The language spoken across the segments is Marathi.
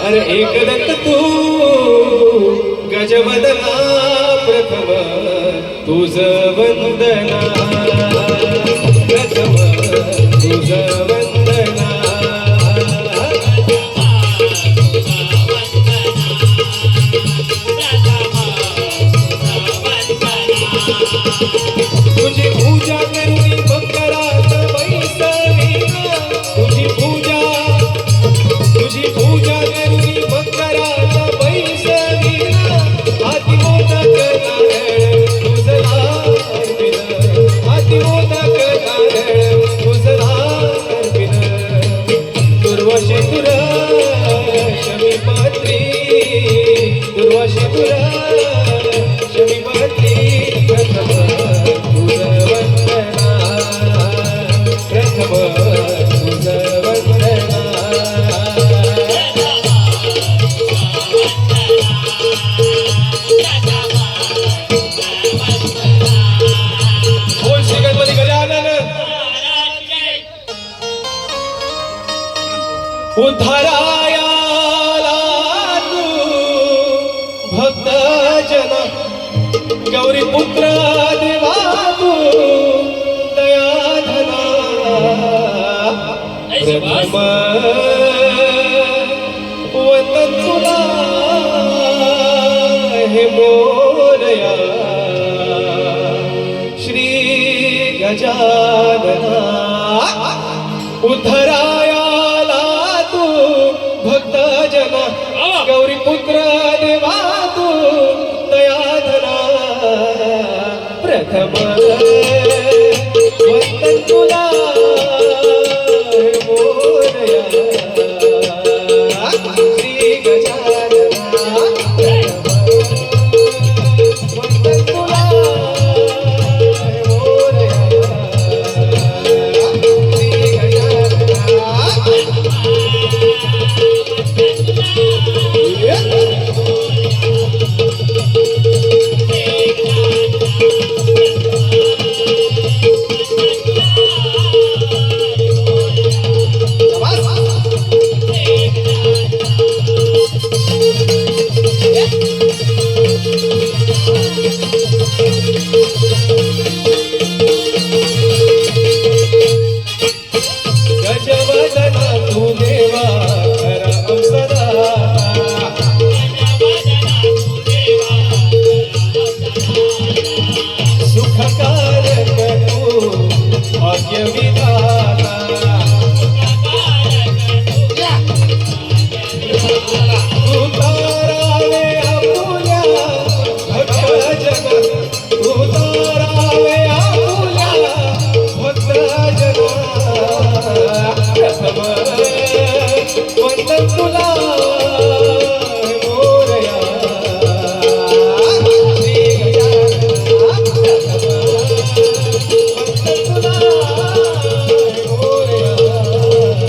अरे एकदंत तू गजवदना प्रथम तुझ वंदना प्रथम तुझ वंदना तुझी पूजा करुणी भक्तरात बैसविना तुझी पूजा करुणी भक्तरात बैसविना अतिमोदक नारायण तुझला अर्पिन अतिमोदक नारायण तुझला अर्पिन दुर्वाशी तुर शमीपात्री दुर्वाशी तुर शमीपात्री प्रथम तुझ वंदना प्रथम तुझ वंदना बोल श्री गणपती गजानन उद्धारायाला तू भक्त जन गौरी पुत्र देवा तू दयाधना प्रथम वंदन तुला हे मोरया श्री गजानना उद्धरायाला तू भक्त जन गौरी पुत्र देवा तू दयाधना प्रथम वंदन तुला हे मोरया श्री गजानना वंदन तुला हे मोरया श्री गजवदना तू देवा खरा सदा सुखकारक तू भाग्य विधाता तू तारावे आपुल्या भक्त जन तू तारावे आपुल्या भक्त जन प्रथम वंदन तुला मोरया श्री गजानना प्रथम वंदन तुला मोरया श्री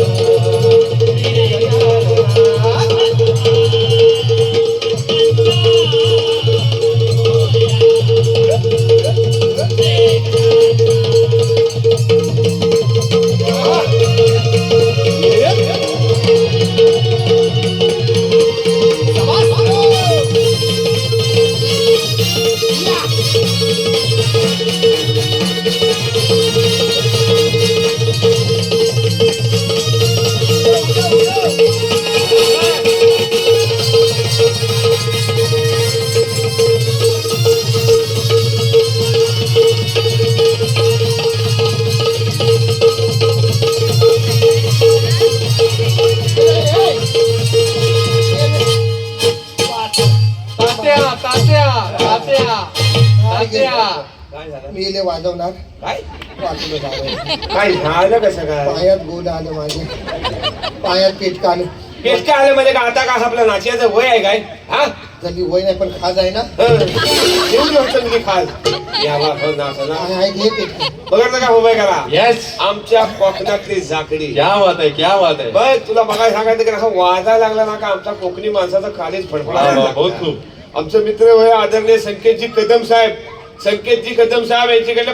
मी इले वाजवणार काय वाजवलं झालं काय झालं कसं काय पायात गोल आलं माझे पायात पेटका आलं पेटका आलं म्हणजे का आता का आपलं नाचियाचं वय आहे काय हा जरी वय नाही पण खाज आहे ना एवढी वाटतं की खाल यावा नाचना आहे हे पेटका बघा का उभे करा यस आमच्या कोकणातली जाकडी क्या बात आहे क्या बात आहे बघ तुला बघायला सांगायचं की असं वाजा लागला ना का आमचा कोकणी माणसाचा खालीच फडफडा बहुत खूप आमचे मित्र होय आदरणीय संकेतजी कदम साहेब यांच्याकडे